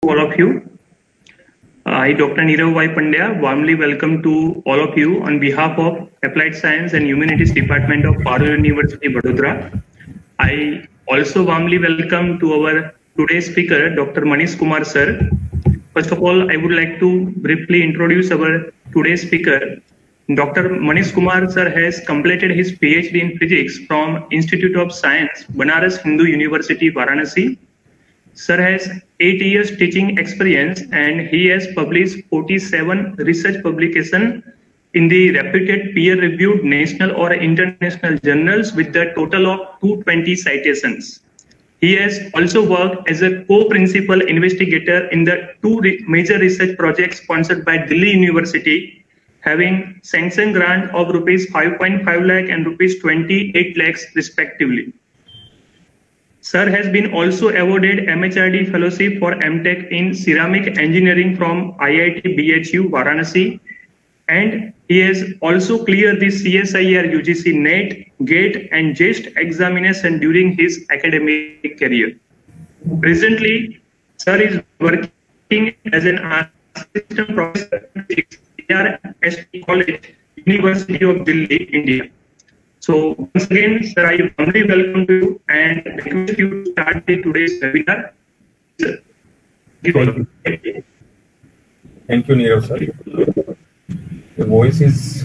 all of you. I, Dr. Nirav Y. Pandya, warmly welcome to all of you on behalf of Applied Science and Humanities Department of Parul University, Vadodara. I also warmly welcome to our today's speaker, Dr. Manish Kumar sir. First of all, I would like to briefly introduce our today's speaker. Dr. Manish Kumar sir has completed his PhD in physics from Institute of Science, Banaras Hindu University, Varanasi. Sir has 8 years teaching experience and he has published 47 research publications in the reputed peer-reviewed national or international journals with a total of 220 citations. He has also worked as a co-principal investigator in the two major research projects sponsored by Delhi University, having sanction grant of rupees 5.5 lakh and rupees 28 lakhs respectively. Sir has been also awarded MHRD Fellowship for MTech in Ceramic Engineering from IIT BHU Varanasi, and he has also cleared the CSIR UGC NET, GATE and JEST examination during his academic career. Presently, Sir is working as an assistant professor at ARST College, University of Delhi, India. So once again, sir, I warmly welcome you and request you to start today's webinar. Sir, thank you, Nirav sir. The voice is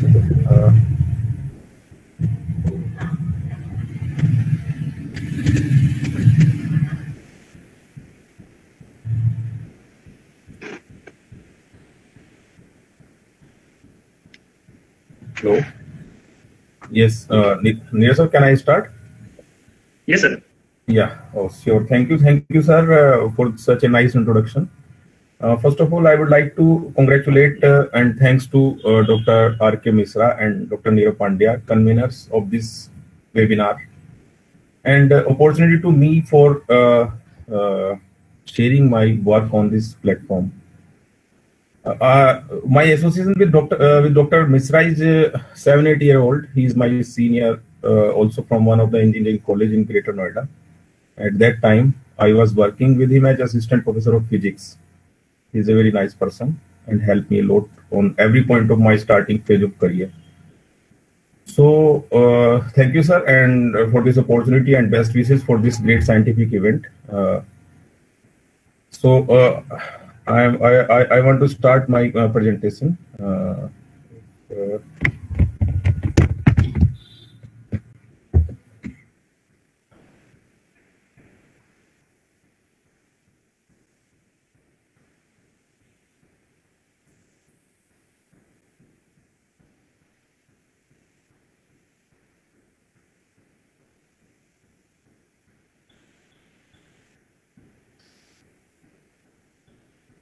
hello. Yes, Nirav sir, can I start? Yes, sir. Yeah, oh, sure. Thank you, sir, for such a nice introduction. First of all, I would like to congratulate and thanks to Dr. R.K. Misra and Dr. Nirav Pandya, conveners of this webinar, and opportunity to me for sharing my work on this platform. My association with Dr. Misra is 7-8 year old. He is my senior, also from one of the engineering college in Greater Noida. At that time, I was working with him as assistant professor of physics. He's a very nice person and helped me a lot on every point of my starting phase of career. So thank you, sir, and for this opportunity and best wishes for this great scientific event. I want to start my presentation.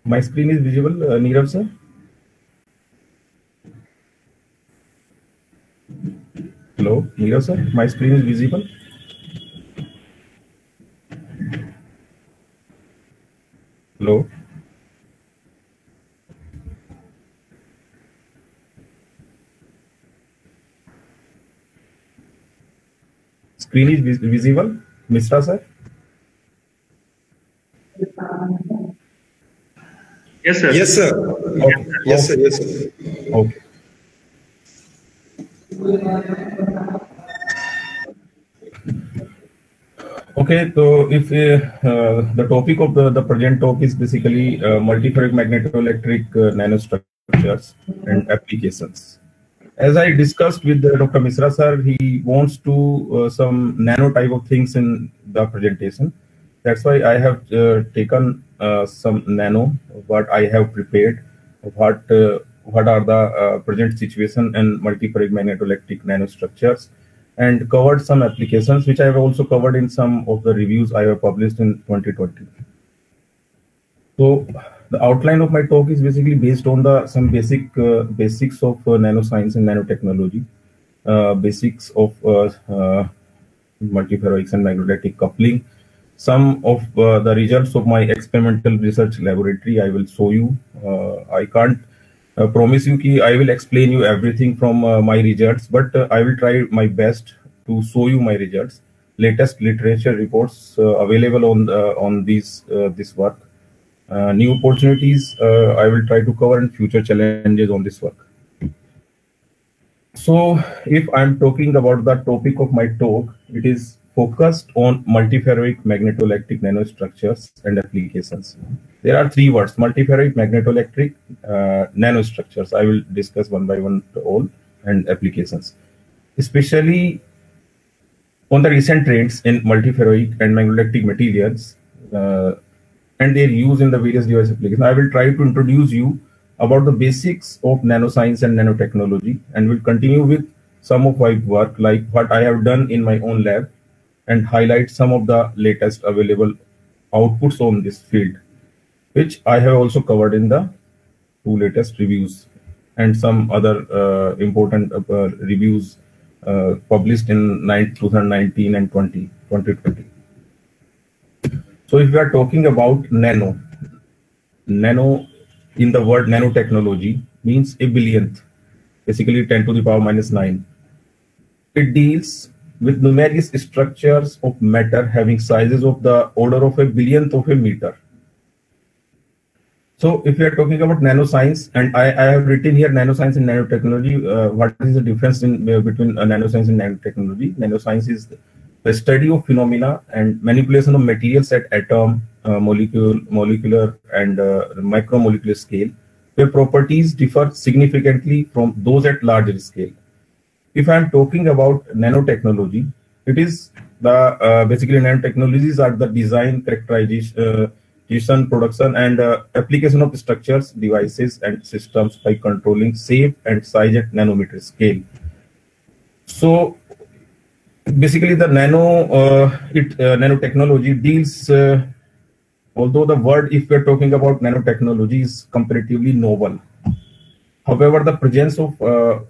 My screen is visible, Nirav sir? Hello, Nirav sir, my screen is visible? Hello? Screen is visible, Misra sir? Yes, sir. Yes, sir. Okay. Yes, sir. Yes, sir. Okay. Okay, so if the topic of the present talk is basically multiferric magnetoelectric nanostructures and applications. As I discussed with Dr. Misra sir, he wants to some nano type of things in the presentation. That's why I have taken some nano, what I have prepared, what are the present situation and multiferric magnetoelectric nanostructures, and covered some applications which I have also covered in some of the reviews I have published in 2020. So the outline of my talk is basically based on the some basics of nanoscience and nanotechnology, basics of multiferroics and magnetic coupling. Some of the results of my experimental research laboratory I will show you. I can't promise you that I will explain you everything from my results, but I will try my best to show you my results. Latest literature reports available on this work. new opportunities I will try to cover, and future challenges on this work. So if I'm talking about the topic of my talk, it is focused on multiferroic magnetoelectric nanostructures and applications. There are three words: multiferroic, magnetoelectric, nanostructures. I will discuss one by one all, and applications, especially on the recent trends in multiferroic and magnetoelectric materials and their use in the various device applications. I will try to introduce you about the basics of nanoscience and nanotechnology, and will continue with some of my work, like what I have done in my own lab, and highlight some of the latest available outputs on this field, which I have also covered in the two latest reviews, and some other important reviews published in 2019 and 2020. So if we are talking about nano in the word nanotechnology means a billionth, basically 10 to the power minus 9. It deals with numerous structures of matter having sizes of the order of a billionth of a meter. So if we are talking about nanoscience, and I have written here nanoscience and nanotechnology, what is the difference between nanoscience and nanotechnology? Nanoscience is the study of phenomena and manipulation of materials at atom, molecular and micromolecular scale, where properties differ significantly from those at larger scale. If I am talking about nanotechnology, it is the basically nanotechnologies are the design, characterization, production, and application of structures, devices, and systems by controlling shape and size at nanometer scale. So basically, the nanotechnology deals, although the word, if we're talking about nanotechnology, is comparatively novel. However, the presence of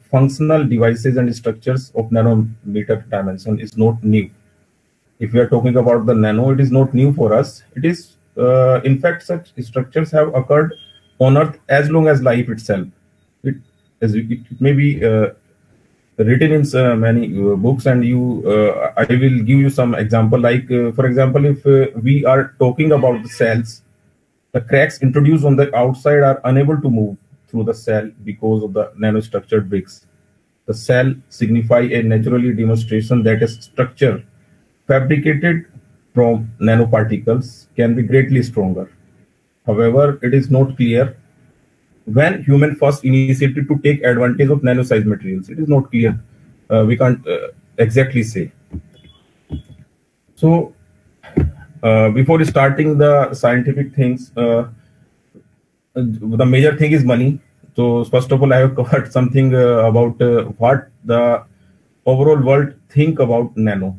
functional devices and structures of nanometer dimension is not new. If we are talking about the nano, it is not new for us. It is, in fact, such structures have occurred on Earth as long as life itself. It may be written in many books, and I will give you some example. Like, for example, if we are talking about the cells, the cracks introduced on the outside are unable to move through the cell because of the nanostructured bricks. The cell signify a naturally demonstration that a structure fabricated from nanoparticles can be greatly stronger. However, it is not clear when human first initiated to take advantage of nano-sized materials. It is not clear. We can't exactly say. So, before starting the scientific things, the major thing is money. So first of all, I have covered something about what the overall world think about nano.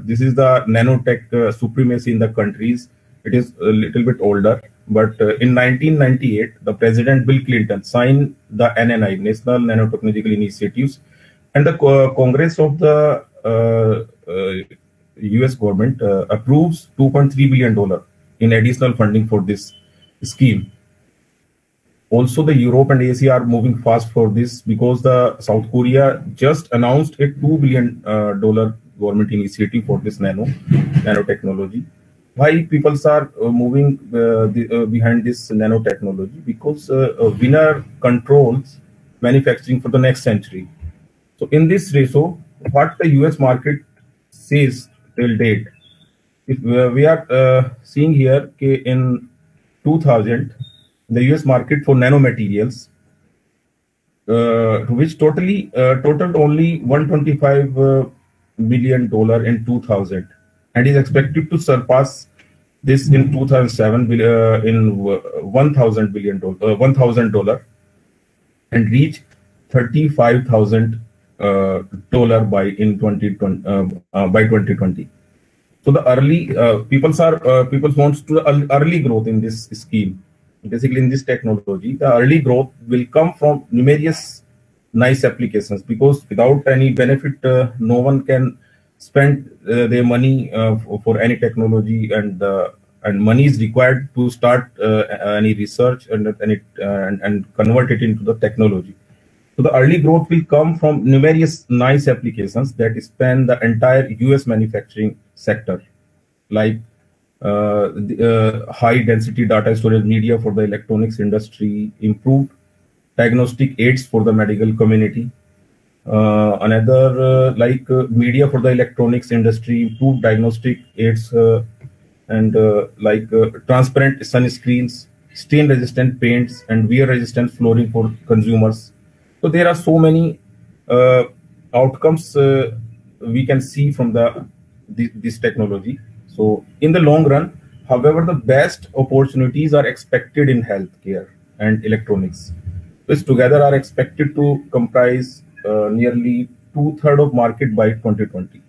This is the nanotech supremacy in the countries. It is a little bit older, but in 1998, the President Bill Clinton signed the NNI, National Nanotechnological Initiatives, and the Congress of the US government approves $2.3 billion in additional funding for this scheme. Also, the Europe and Asia are moving fast for this, because the South Korea just announced a $2 billion government initiative for this nanotechnology. Why people are moving behind this nanotechnology? Because winner controls manufacturing for the next century. So in this ratio, what the US market says till date, if we are seeing here in 2000, the US market for nanomaterials, which totaled only $125 billion in 2000, and is expected to surpass this in 2007 in $1,000 and reach $35,000 by 2020. So the early people wants to early growth in this scheme. Basically, in this technology, the early growth will come from numerous nice applications, because without any benefit, no one can spend their money for any technology, and money is required to start any research and convert it into the technology. So the early growth will come from numerous nice applications that span the entire US manufacturing sector, like high density data storage media for the electronics industry, improved diagnostic aids for the medical community. Another media for the electronics industry, improved diagnostic aids transparent sunscreens, stain-resistant paints, and wear-resistant flooring for consumers. So there are so many outcomes we can see from this technology. So in the long run, however, the best opportunities are expected in healthcare and electronics, which together are expected to comprise nearly 2/3 of market by 2020.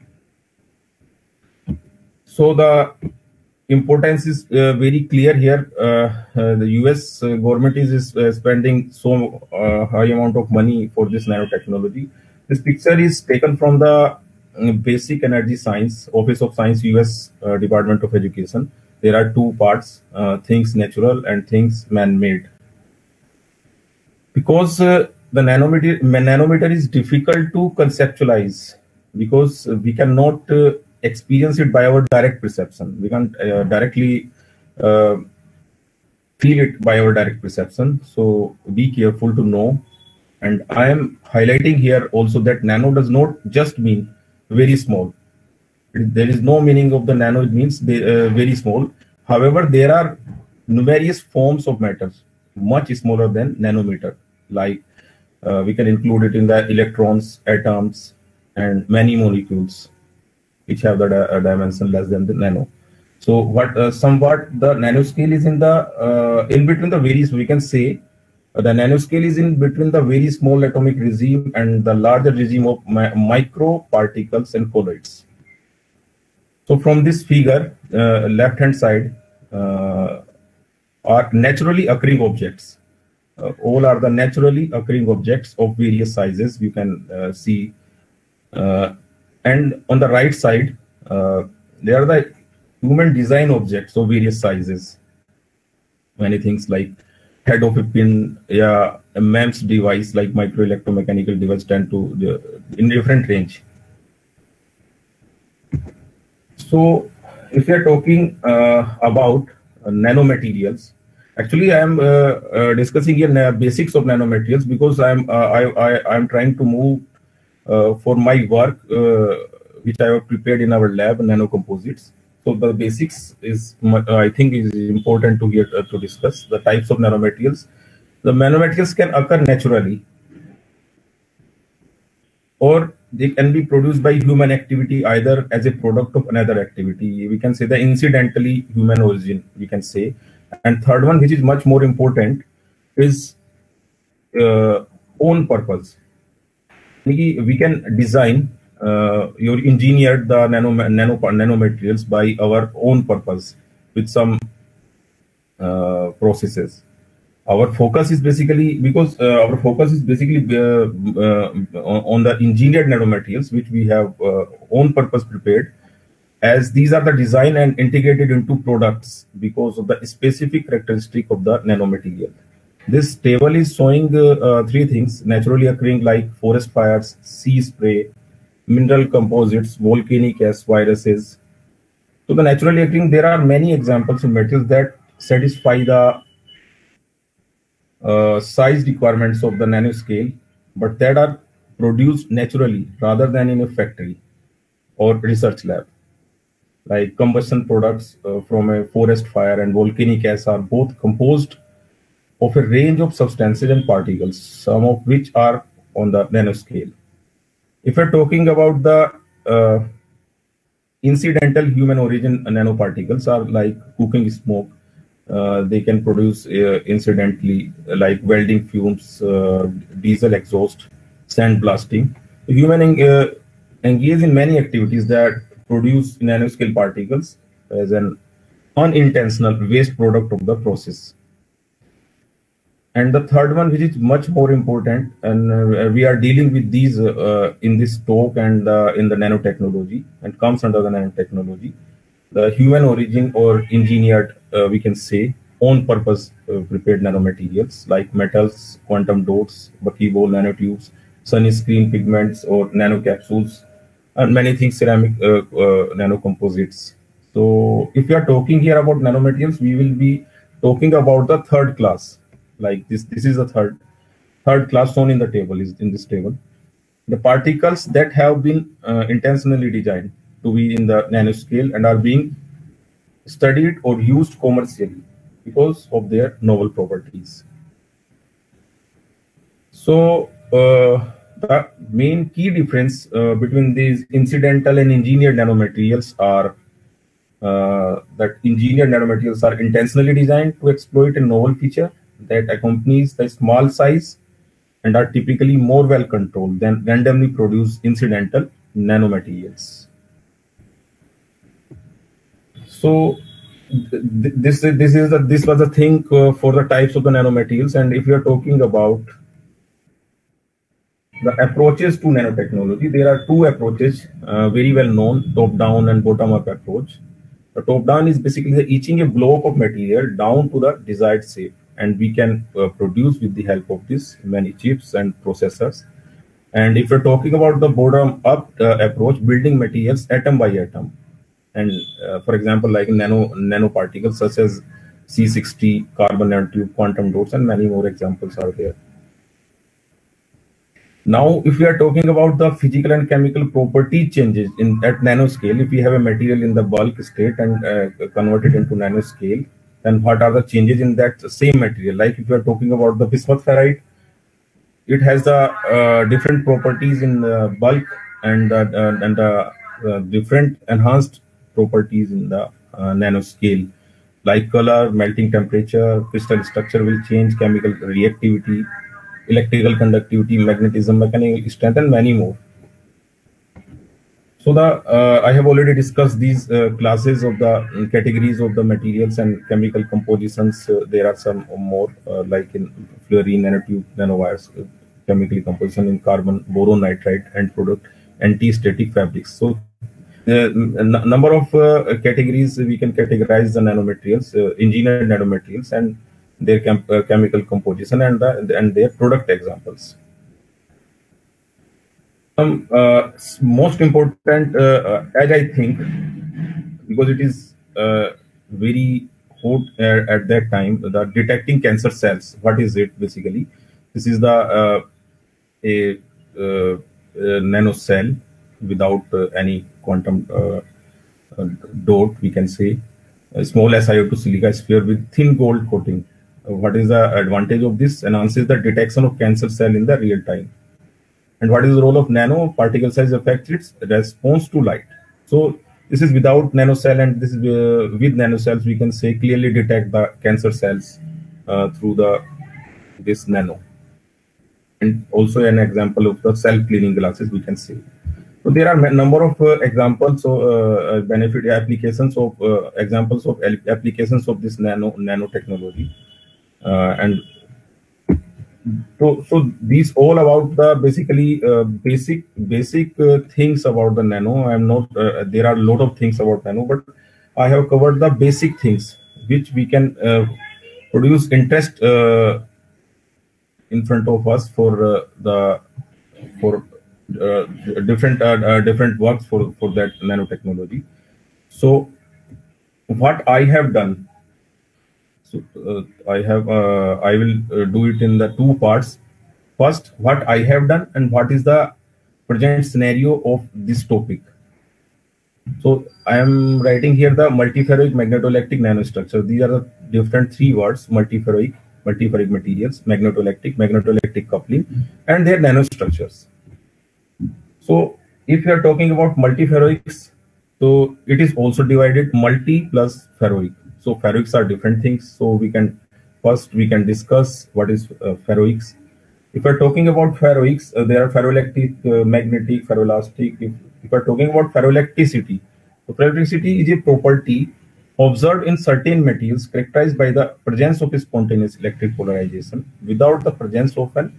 So the importance is very clear here. The US government is spending so high amount of money for this nanotechnology. This picture is taken from the Basic Energy Science, Office of Science, US Department of Education. There are two parts, things natural and things man-made. Because the nanometer is difficult to conceptualize, because we cannot experience it by our direct perception. We can't directly feel it by our direct perception. So be careful to know. And I am highlighting here also that nano does not just mean very small. There is no meaning of the nano, it means very small. However, there are numerous forms of matters much smaller than nanometer. Like we can include it in the electrons, atoms, and many molecules which have the dimension less than the nano. So what somewhat the nanoscale is in the in between the various, we can say the nanoscale is in between the very small atomic regime and the larger regime of micro particles and colloids. So from this figure, left hand side are naturally occurring objects. All are the naturally occurring objects of various sizes, you can see. And on the right side, there are the human design objects of various sizes. Many things like head of a pin, yeah, a MEMS device like micro electromechanical device tend to in different range. So if we are talking about nanomaterials, actually I am discussing here basics of nanomaterials because I'm trying to move for my work which I have prepared in our lab, nanocomposites. So the basics is, I think, is important to here to discuss the types of nanomaterials. The nanomaterials can occur naturally, or they can be produced by human activity, either as a product of another activity. We can say the incidentally human origin, we can say. And third one, which is much more important, is own purpose. We can design or engineer the nanomaterials by our own purpose with some processes. Our focus is basically on the engineered nanomaterials, which we have own purpose prepared, as these are the design and integrated into products because of the specific characteristic of the nanomaterial. This table is showing three things naturally occurring, like forest fires, sea spray, mineral composites, volcanic ash, viruses. So the naturally occurring, there are many examples of materials that satisfy the size requirements of the nanoscale, but that are produced naturally rather than in a factory or research lab. Like combustion products from a forest fire and volcanic ash are both composed of a range of substances and particles, some of which are on the nanoscale. If we're talking about the incidental human origin nanoparticles, are like cooking smoke. They can produce incidentally, like welding fumes, diesel exhaust, sand blasting. Human engage in many activities that produce nanoscale particles as an unintentional waste product of the process. And the third one, which is much more important, and we are dealing with these in this talk and in the nanotechnology, and comes under the nanotechnology, the human origin or engineered, we can say, own purpose prepared nanomaterials like metals, quantum dots, buckyball nanotubes, sunscreen pigments or nanocapsules, and many things, ceramic nanocomposites, So if we are talking here about nanomaterials, we will be talking about the third class. Like this is the third class shown in the table, is in this table. The particles that have been intentionally designed to be in the nanoscale and are being studied or used commercially because of their novel properties. So the main key difference between these incidental and engineered nanomaterials are that engineered nanomaterials are intentionally designed to exploit a novel feature that accompanies the small size and are typically more well controlled than randomly produced incidental nanomaterials. So this was the thing for the types of the nanomaterials. And if we are talking about the approaches to nanotechnology, there are two approaches very well known: top-down and bottom-up approach. The top-down is basically the etching a block of material down to the desired shape, and we can produce with the help of this many chips and processors. And if we're talking about the bottom-up approach, building materials atom by atom, and for example, like nanoparticles such as C60, carbon nanotube, quantum dots, and many more examples are there. Now, if we are talking about the physical and chemical property changes at nanoscale, if we have a material in the bulk state and convert it into nanoscale, then what are the changes in that same material? Like if we are talking about the bismuth ferrite, it has the different properties in bulk and different enhanced properties in the nanoscale, like color, melting temperature, crystal structure will change, chemical reactivity, electrical conductivity, magnetism, mechanical strength, and many more. So I have already discussed these classes of the categories of the materials and chemical compositions. There are some more like in fluorine nanotube nanowires, chemical composition in carbon, boron nitride, and product, anti-static fabrics. So number of categories we can categorize the nanomaterials, engineered nanomaterials, and their chemical composition and their product examples. Most important, as I think, because it is very hot at that time, the detecting cancer cells. What is it basically? This is the a nano cell without any quantum dot, we can say, a small SiO2 silica sphere with thin gold coating. What is the advantage of this? Enhances the detection of cancer cell in the real time. And what is the role of nano? Particle size affects its response to light. So this is without nanocell, and this is with nanocells we can say clearly detect the cancer cells through this nano. And also an example of the self-cleaning glasses we can say. So there are a number of examples of benefit applications of examples of applications of this nanotechnology. And so these all about the basically basic things about the nano. I am not there are a lot of things about nano, but I have covered the basic things which we can produce interest in front of us for different works for that nanotechnology. So what I have done. So I will do it in the two parts. First, what I have done and what is the present scenario of this topic. So I am writing here the multiferroic magnetoelectric nanostructure. These are the different three words: multiferroic materials, magnetoelectric coupling, and their nanostructures. So if you are talking about multiferroics, so it is also divided multi plus ferroic. So ferroics are different things. So we can discuss what is ferroics. If we're talking about ferroics, there are ferroelectric, magnetic, ferroelastic. If we're talking about ferroelectricity, so ferroelectricity is a property observed in certain materials characterized by the presence of a spontaneous electric polarization without the presence of an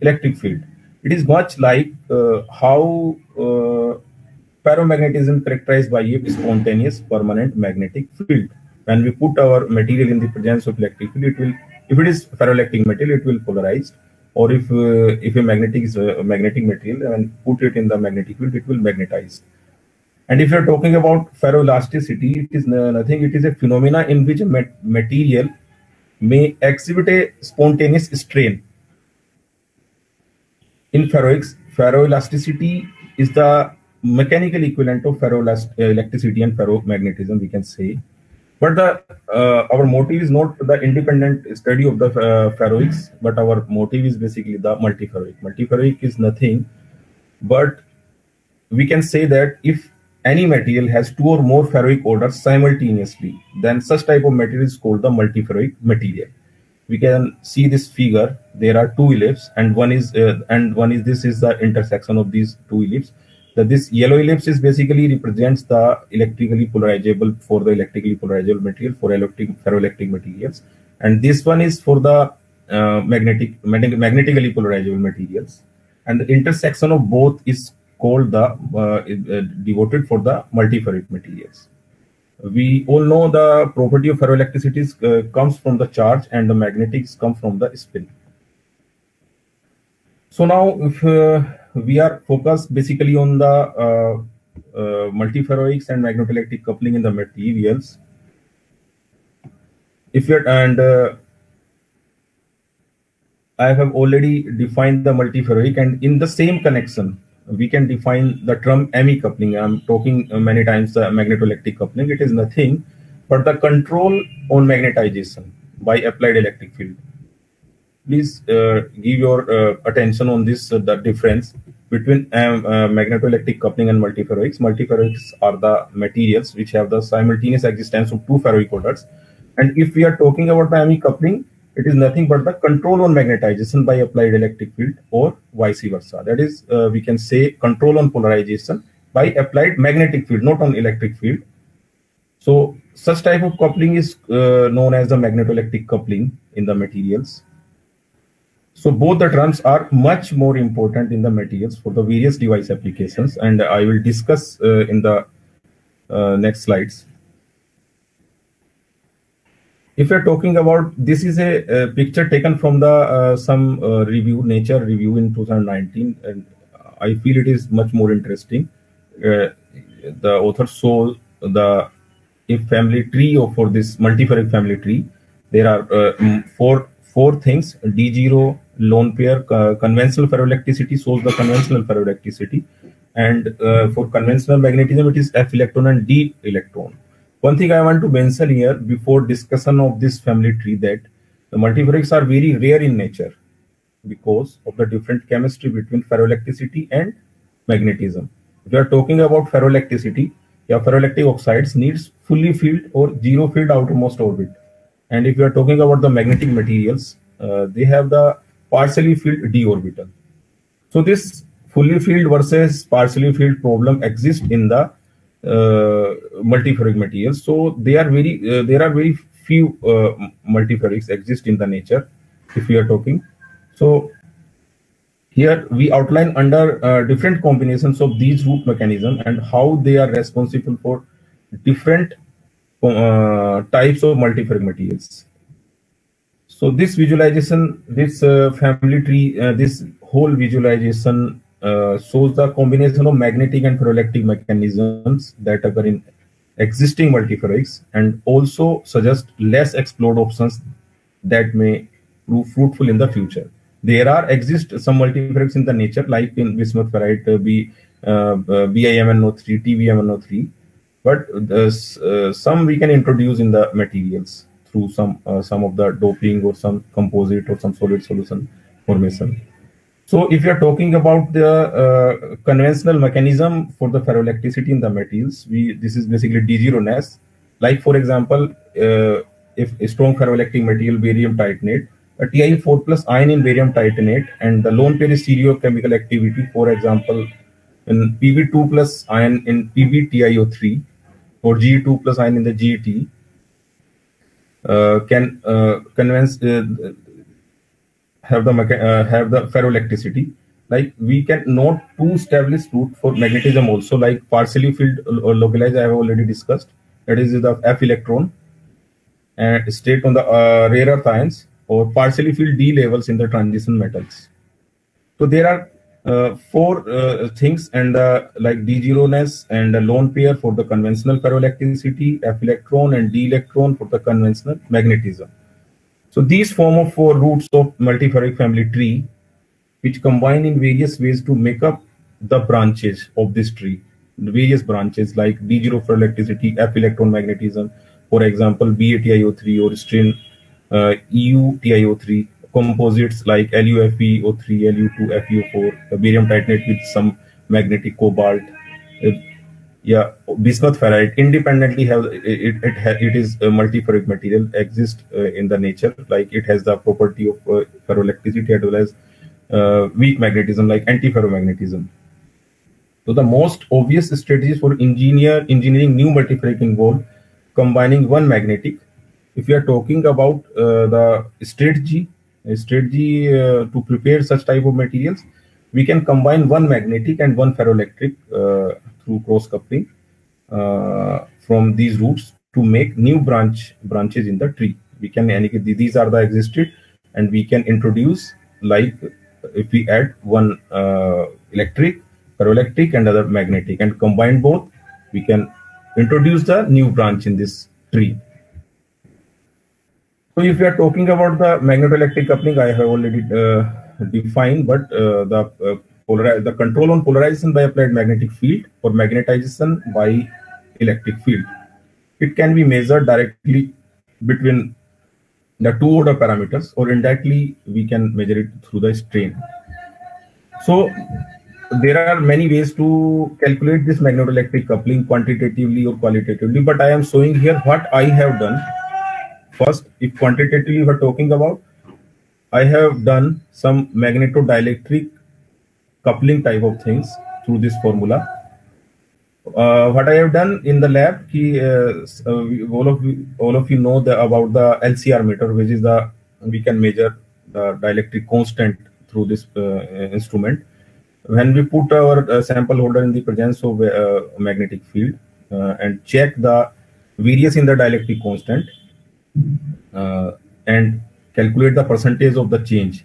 electric field. It is much like how ferromagnetism characterized by a spontaneous permanent magnetic field. When we put our material in the presence of electric field, it will, if it is ferroelectric material, it will polarize, or if a magnetic material and put it in the magnetic field, it will magnetize. And if you're talking about ferroelasticity, it is nothing. It is a phenomena in which a material may exhibit a spontaneous strain. In ferroics, ferroelasticity is the mechanical equivalent of ferroelectricity and ferromagnetism, we can say. But our motive is not the independent study of the ferroics, but our motive is basically the multiferroic. Multiferroic is nothing, but we can say that if any material has two or more ferroic orders simultaneously, then such type of material is called the multiferroic material. We can see this figure. There are two ellipses, and one is this is the intersection of these two ellipses. This yellow ellipse is basically represents the electrically polarizable for the electrically polarizable material for ferroelectric materials, and this one is for the magnetically polarizable materials, and the intersection of both is called the devoted for the multiferroic materials. We all know the property of ferroelectricity comes from the charge, and the magnetics come from the spin. So now, if we are focused basically on the multiferroics and magnetoelectric coupling in the materials, if you're I have already defined the multiferroic, and in the same connection, we can define the term ME coupling. I'm talking many times the magnetoelectric coupling. It is nothing but the control on magnetization by applied electric field. Please give your attention on this, the difference between magnetoelectric coupling and multiferroics. Multiferroics are the materials which have the simultaneous existence of two ferroic orders. And if we are talking about the ME coupling, it is nothing but the control on magnetization by applied electric field, or vice versa. That is, we can say control on polarization by applied magnetic field, not on electric field. So such type of coupling is known as the magnetoelectric coupling in the materials. So both the terms are much more important in the materials for the various device applications, and I will discuss in the next slides. If you're talking about, this is a picture taken from the some review, Nature review in 2019, and I feel it is much more interesting. The author shows the family tree, or for this multiferroic family tree, there are four things: D0 lone pair, conventional ferroelectricity shows the conventional ferroelectricity, and for conventional magnetism it is F electron and D electron. One thing I want to mention here before discussion of this family tree, that the multiferroics are very rare in nature because of the different chemistry between ferroelectricity and magnetism. If we are talking about ferroelectricity, ferroelectric oxides needs fully filled or zero filled outermost orbit. And if we are talking about the magnetic materials, they have the partially filled d orbital. So this fully filled versus partially filled problem exists in the multiferroic materials. So they are there are very few multiferroics exist in the nature, if we are talking. So here we outline under different combinations of these root mechanisms and how they are responsible for different types of multiferroic materials. So this visualization, this family tree, this whole visualization shows the combination of magnetic and ferroelectric mechanisms that occur in existing multiferroics, and also suggest less explored options that may prove fruitful in the future. There exist some multiferroics in the nature, like in bismuth ferrite, BIMNO3, TBMNO3, but some we can introduce in the materials through some of the doping or some composite or some solid solution formation. So if you are talking about the conventional mechanism for the ferroelectricity in the materials, this is basically D0-ness. Like for example, if a strong ferroelectric material, barium titanate, a Ti4+ ion in barium titanate, and the lone pair is stereochemical activity, for example, in Pb2+ ion in PbTiO3 or Ge2+ ion in the GeT, can have the ferroelectricity. Like we can note two established route for magnetism also, like partially filled or localized, I have already discussed. That is the F electron and state on the rare earth ions, or partially filled D levels in the transition metals. So there are four things, and like D0ness and a lone pair for the conventional ferroelectricity, F electron and D electron for the conventional magnetism. So these form of four roots of multiferric family tree, which combine in various ways to make up the branches of this tree. The various branches like D0 ferroelectricity, F electron magnetism, for example, BaTiO3 or string EuTiO3, composites like LuFeO3, Lu2, FeO4, barium titanate with some magnetic cobalt, bismuth ferrite independently have it is a multiferric material, exists in the nature, like it has the property of ferroelectricity as well as weak magnetism like antiferromagnetism. So the most obvious strategies for engineering new multiferric involve combining one magnetic. If we are talking about the strategy to prepare such type of materials, we can combine one magnetic and one ferroelectric through cross coupling from these roots to make new branches in the tree. We can, these are the existed, and we can introduce, like if we add one electric, ferroelectric and other magnetic and combine both, we can introduce the new branch in this tree. So if we are talking about the magnetoelectric coupling, I have already defined, but the control on polarization by applied magnetic field or magnetization by electric field. It can be measured directly between the two order parameters, or indirectly we can measure it through the strain. So there are many ways to calculate this magnetoelectric coupling quantitatively or qualitatively, but I am showing here what I have done. First, if quantitatively we're talking about, I have done some magnetodielectric coupling type of things through this formula. What I have done in the lab, all of you know about the LCR meter, which is we can measure the dielectric constant through this instrument. When we put our sample holder in the presence of magnetic field and check the variance in the dielectric constant, and calculate the percentage of the change.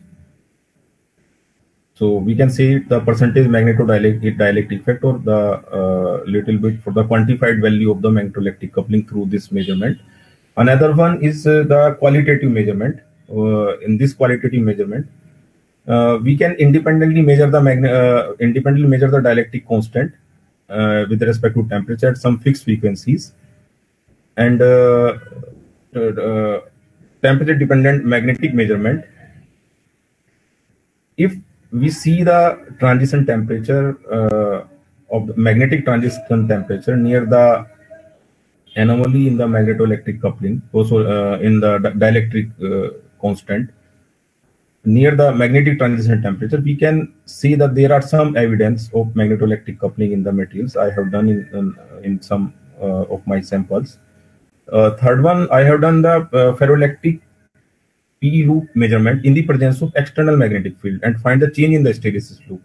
So we can say the percentage magnetodielectric effect, or the little bit for the quantified value of the magnetoelectric coupling through this measurement. Another one is the qualitative measurement. In this qualitative measurement, we can independently measure the dielectric constant with respect to temperature at some fixed frequencies, and temperature dependent magnetic measurement. If we see the transition temperature of the magnetic transition temperature near the anomaly in the magnetoelectric coupling, also in the dielectric constant near the magnetic transition temperature, we can see that there are some evidence of magnetoelectric coupling in the materials. I have done in some of my samples. Third one, I have done the ferroelectric P loop measurement in the presence of external magnetic field and find the change in the hysteresis loop.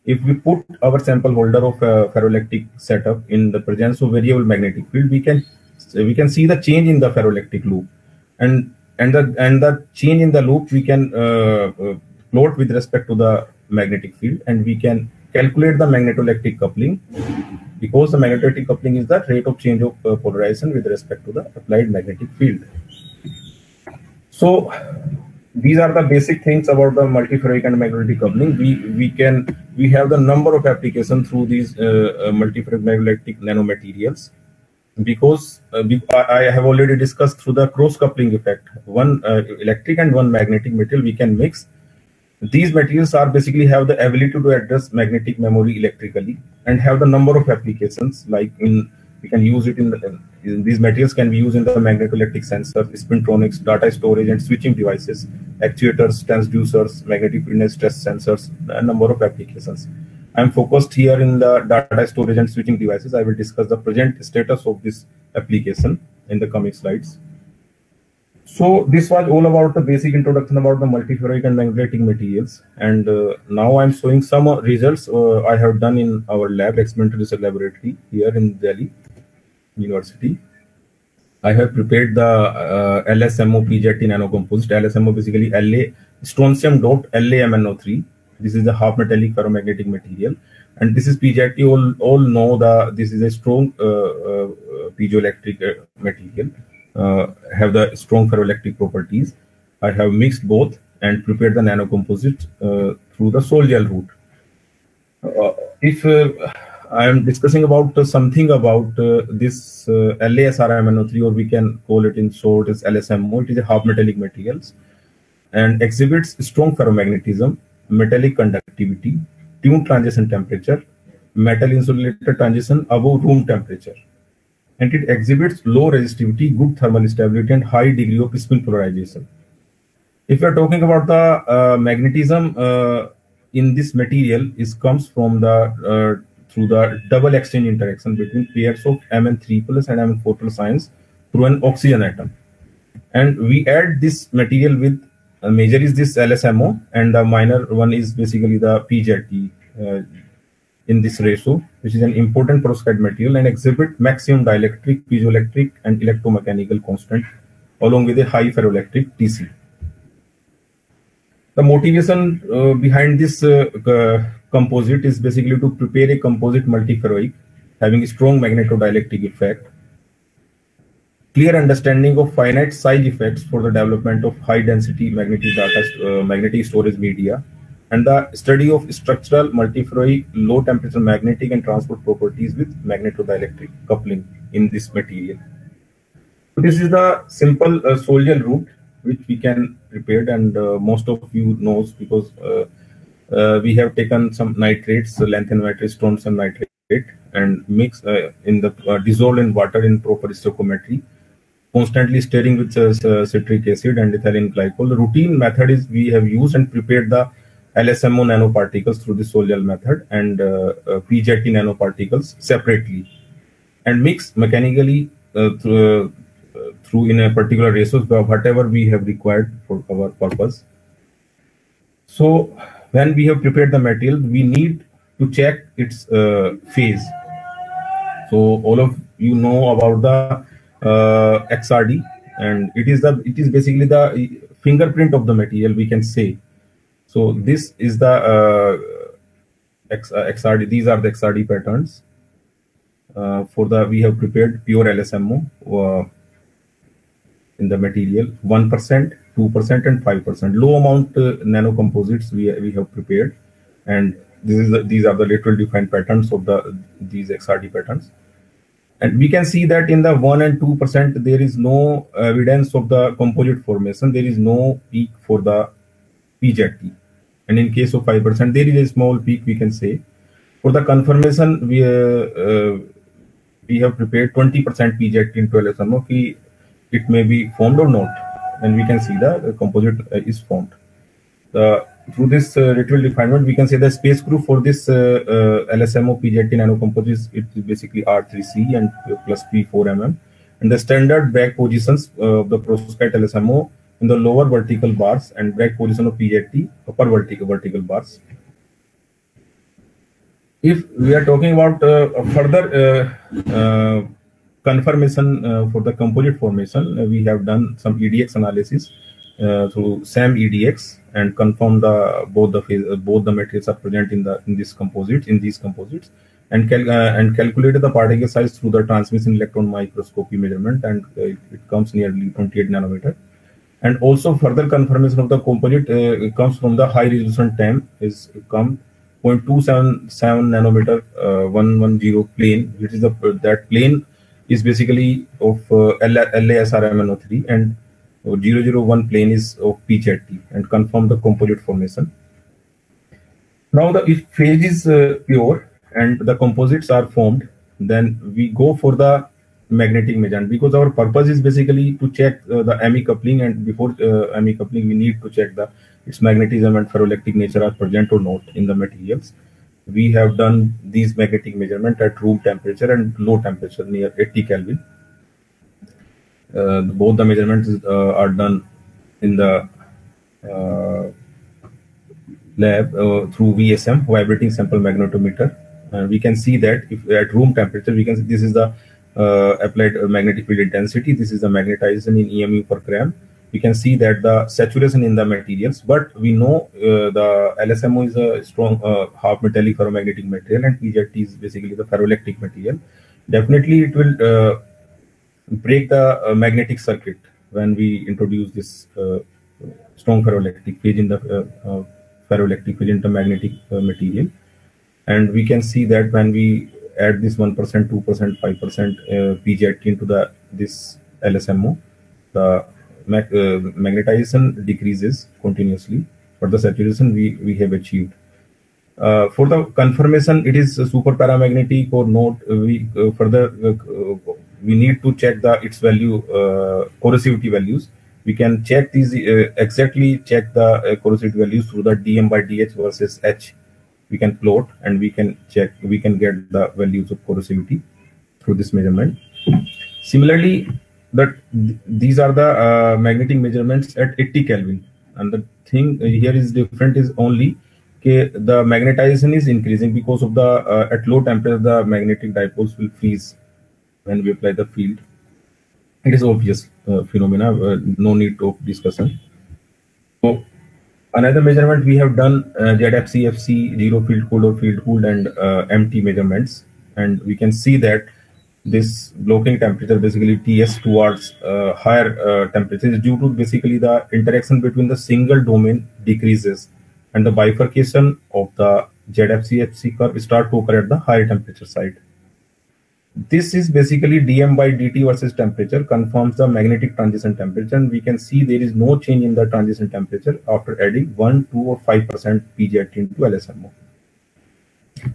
If we put our sample holder of ferroelectric setup in the presence of variable magnetic field, we can see the change in the ferroelectric loop, and the change in the loop we can plot with respect to the magnetic field, and we can calculate the magnetoelectric coupling, because the magnetoelectric coupling is the rate of change of polarization with respect to the applied magnetic field. So these are the basic things about the multiferric and magnetoelectric coupling. We have the number of applications through these multiferric magnetoelectric nanomaterials, because I have already discussed through the cross coupling effect. One electric and one magnetic material we can mix. These materials are basically have the ability to address magnetic memory electrically and have the number of applications, like we can use it in these materials can be used in the magnetoelectric sensors, spintronics, data storage and switching devices, actuators, transducers, magnetic field stress sensors, a number of applications. I am focused here in the data storage and switching devices. I will discuss the present status of this application in the coming slides. So this was all about the basic introduction about the multiferric and magnetoelectric materials, and now I'm showing some results I have done in our lab, experimental research laboratory here in Delhi University. I have prepared the LSMO PZT nanocomposite. LSMO basically strontium doped LaMNO3 This is a half metallic ferromagnetic material, and this is PZT. All know this is a strong piezoelectric material, have the strong ferroelectric properties. I have mixed both and prepared the nanocomposite through the sol gel route. If I am discussing about something about this LaSrMnO3, or we can call it in short as LSMO, it is a half metallic materials and exhibits strong ferromagnetism, metallic conductivity, tuned transition temperature, metal insulator transition above room temperature, and it exhibits low resistivity, good thermal stability, and high degree of spin polarization. If we are talking about the magnetism in this material, comes from the through the double exchange interaction between pairs of Mn3 plus and Mn4 plus ions through an oxygen atom, and we add this material with major is this LSMO, and the minor one is basically the PZT in this ratio, which is an important perovskite material and exhibit maximum dielectric, piezoelectric, and electromechanical constant along with a high ferroelectric Tc. The motivation behind this composite is basically to prepare a composite multiferroic having a strong magnetodielectric effect, clear understanding of finite size effects for the development of high density magnetic storage media, and the study of structural multiferroic low temperature magnetic and transport properties with magnetodielectric coupling in this material. So this is the simple sol gel route which we can prepare, and most of you knows because we have taken some nitrates, lanthanum nitrate, strontium nitrate, and mix in the dissolved in water in proper stoichiometry, constantly stirring with citric acid and ethylene glycol. The routine method is we have used and prepared the LSMO nanoparticles through the sol gel method and PZT nanoparticles separately, and mix mechanically through in a particular ratio whatever we have required for our purpose. So when we have prepared the material, we need to check its phase. So all of you know about the XRD, and it is basically the fingerprint of the material, we can say. So this is the XRD. These are the XRD patterns. We have prepared pure LSMO in the material 1%, 2%, and 5%. Low amount nanocomposites we have prepared, and these are the literally defined patterns of these XRD patterns. And we can see that in the 1 and 2% there is no evidence of the composite formation. There is no peak for the PZT, and in case of 5% there is a small peak, we can say. For the confirmation, we have prepared 20% PZT into LSMO. It may be formed or not, and we can see the composite is formed. Through this ritual refinement, we can say the space group for this LSMO PZT nanocomposite it is basically R3C and plus P4mm, and the standard bragg positions of the perovskite LSMO in the lower vertical bars and bragg position of PZT upper vertical bars. If we are talking about further confirmation for the composite formation, we have done some EDX analysis through SAM EDX and confirmed both the materials are present in these composites, and calculated the particle size through the transmission electron microscopy measurement, and it comes nearly 28 nanometer. And also further confirmation of the composite comes from the high resolution TEM is come 0.277 nanometer 110 plane, which is that plane is basically of LaSrMnO3, and 001 plane is of PZT, and confirm the composite formation. Now if phase is pure and the composites are formed, then we go for the magnetic measurement, because our purpose is basically to check the ME coupling, and before ME coupling we need to check its magnetism and ferroelectric nature are present or not in the materials. We have done these magnetic measurement at room temperature and low temperature near 80 Kelvin. Both the measurements are done in the lab through VSM, vibrating sample magnetometer. We can see that if at room temperature, we can see this is the applied magnetic field intensity. This is the magnetization in EMU per gram, we can see that the saturation in the materials, but we know the LSMO is a strong half metallic ferromagnetic material, and PZT is basically the ferroelectric material. Definitely it will break the magnetic circuit when we introduce this strong ferroelectric phase in the ferroelectric phase intermagnetic material. And we can see that when we add this 1%, 2%, 5% PZT into this LSMO, the magnetization decreases continuously, but the saturation we have achieved. For the confirmation, it is super paramagnetic or not. We we need to check its value, corrosivity values. We can check these exactly check the corrosivity values through the dm by dh versus h. We can plot and we can check. We can get the values of corrosivity through this measurement. Similarly, these are the magnetic measurements at 80 Kelvin, and the thing here is different is only the magnetization is increasing because of the at low temperature the magnetic dipoles will freeze when we apply the field. It is obvious phenomena, no need of discussion. So another measurement we have done ZFC, zero field cooled or field cooled, and MT measurements, and we can see that this blocking temperature, basically TS towards higher temperature, is due to basically the interaction between the single domain decreases and the bifurcation of the ZFC curve start to occur at the higher temperature side. This is basically dm by dt versus temperature confirms the magnetic transition temperature, and we can see there is no change in the transition temperature after adding 1, 2 or 5% PZT into LSMO.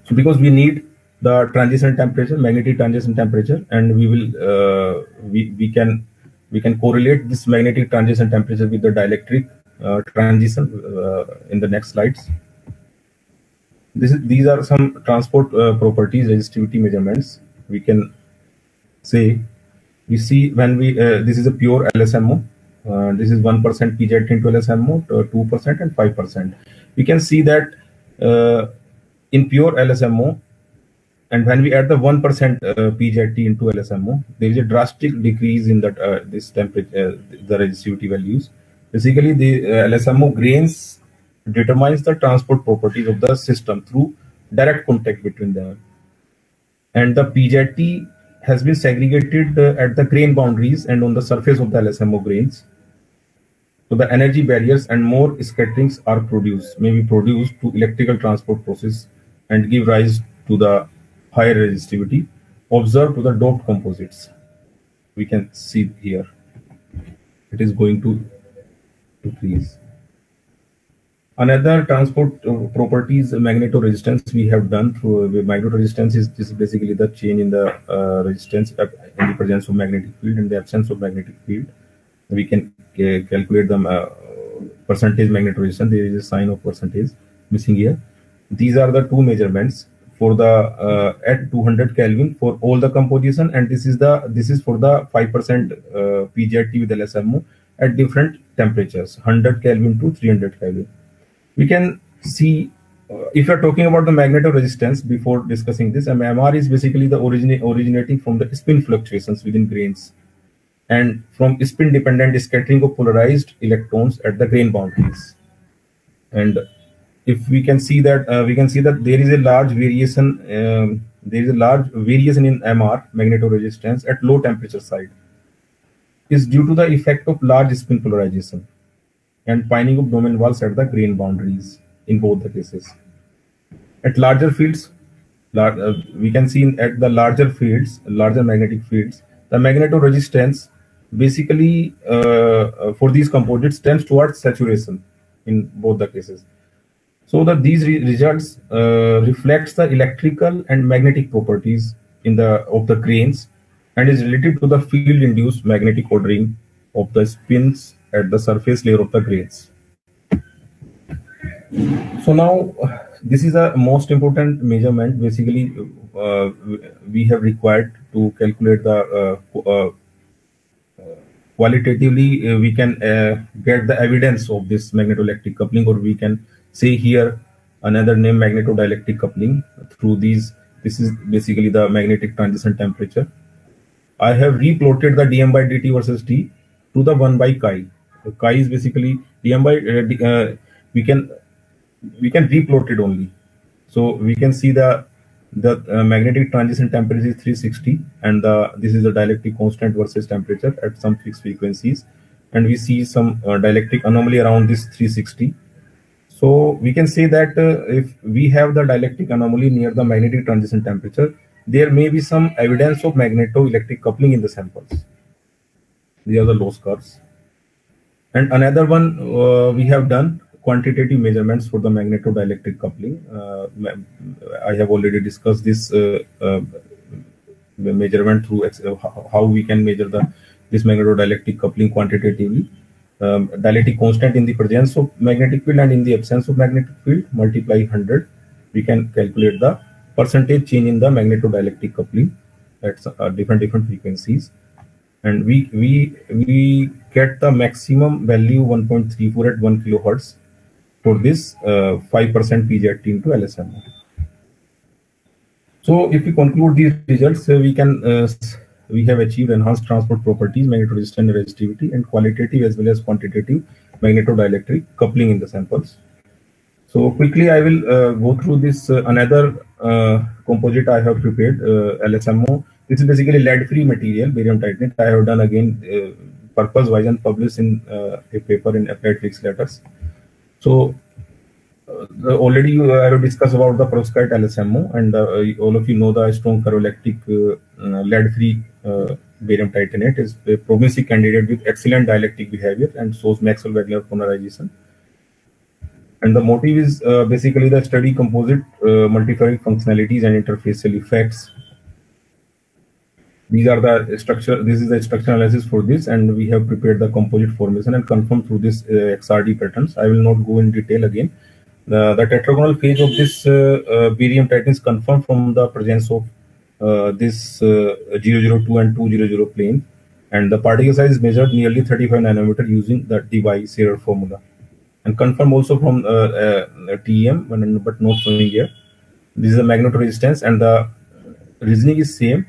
So because we need the transition temperature, magnetic transition temperature, and we will we can correlate this magnetic transition temperature with the dielectric transition in the next slides. These are some transport properties, resistivity measurements. We can say, we see when we this is a pure LSMO. This is 1% PZT into LSMO, 2% and 5%. We can see that in pure LSMO, and when we add the 1% PZT into LSMO, there is a drastic decrease in that this temperature, the resistivity values. Basically, the LSMO grains determines the transport properties of the system through direct contact between them. And the PZT has been segregated at the grain boundaries and on the surface of the LSMO grains. So the energy barriers and more scatterings are may be produced to electrical transport process and give rise to the higher resistivity observed to the doped composites. We can see here, it is going to increase. Another transport properties, magnetoresistance, we have done through magnetoresistance is basically the change in the resistance in the presence of magnetic field and the absence of magnetic field. We can calculate the percentage magnetoresistance. There is a sign of percentage missing here. These are the two measurements for the at 200 Kelvin for all the composition, and this is for the 5% PZT with LSMO at different temperatures, 100 Kelvin to 300 Kelvin. We can see, if you are talking about the magnetoresistance before discussing this, MR is basically the originating from the spin fluctuations within grains and from spin dependent scattering of polarized electrons at the grain boundaries. And if we can see that there is a large variation in MR magnetoresistance at low temperature side is due to the effect of large spin polarization and pining of domain walls at the grain boundaries in both the cases. At larger fields, we can see at the larger magnetic fields, the magnetoresistance basically for these composites tends towards saturation in both the cases. So that these results reflects the electrical and magnetic properties of the grains and is related to the field-induced magnetic ordering of the spins at the surface layer of the grains. So now this is a most important measurement. Basically, we have required to calculate the qualitatively we can get the evidence of this magnetoelectric coupling, or we can say here another name, magnetodielectric coupling. Through these, this is basically the magnetic transition temperature. I have replotted the dm by dt versus t to the 1 by chi Chi is basically dm by we can replot it only. So we can see the magnetic transition temperature is 360, and this is the dielectric constant versus temperature at some fixed frequencies, and we see some dielectric anomaly around this 360. So we can say that if we have the dielectric anomaly near the magnetic transition temperature, there may be some evidence of magneto-electric coupling in the samples. These are the loss curves. And another one, we have done quantitative measurements for the magneto-dielectric coupling. I have already discussed this measurement through how we can measure this magneto-dielectric coupling quantitatively. Dielectric constant in the presence of magnetic field and in the absence of magnetic field, multiply 100, we can calculate the percentage change in the magneto-dielectric coupling at different frequencies, and we get the maximum value 1.34 at 1 kilohertz for this 5% PGT into LSMO. So if we conclude these results, we have achieved enhanced transport properties, magnetoresistance resistivity, and qualitative as well as quantitative magnetodielectric coupling in the samples. So quickly, I will go through this another composite I have prepared, LSMO. This is basically lead-free material, barium titanate. I have done again purpose-wise and published in a paper in Applied Physics Letters. So already I have discussed about the perovskite LSMO, and all of you know the strong ferroelectric lead-free barium titanate is a prognostic candidate with excellent dielectric behavior and shows Maxwell-Wagner polarization. And the motive is basically the study composite multiferric functionalities and interfacial effects. These are the structure. This is the structural analysis for this, and we have prepared the composite formation and confirmed through this XRD patterns. I will not go in detail again. The tetragonal phase of this barium titanate is confirmed from the presence of this 002 and 200 plane, and the particle size is measured nearly 35 nanometer using the device error formula, and confirmed also from TEM, but not showing here. This is the magnetoresistance, and the reasoning is same.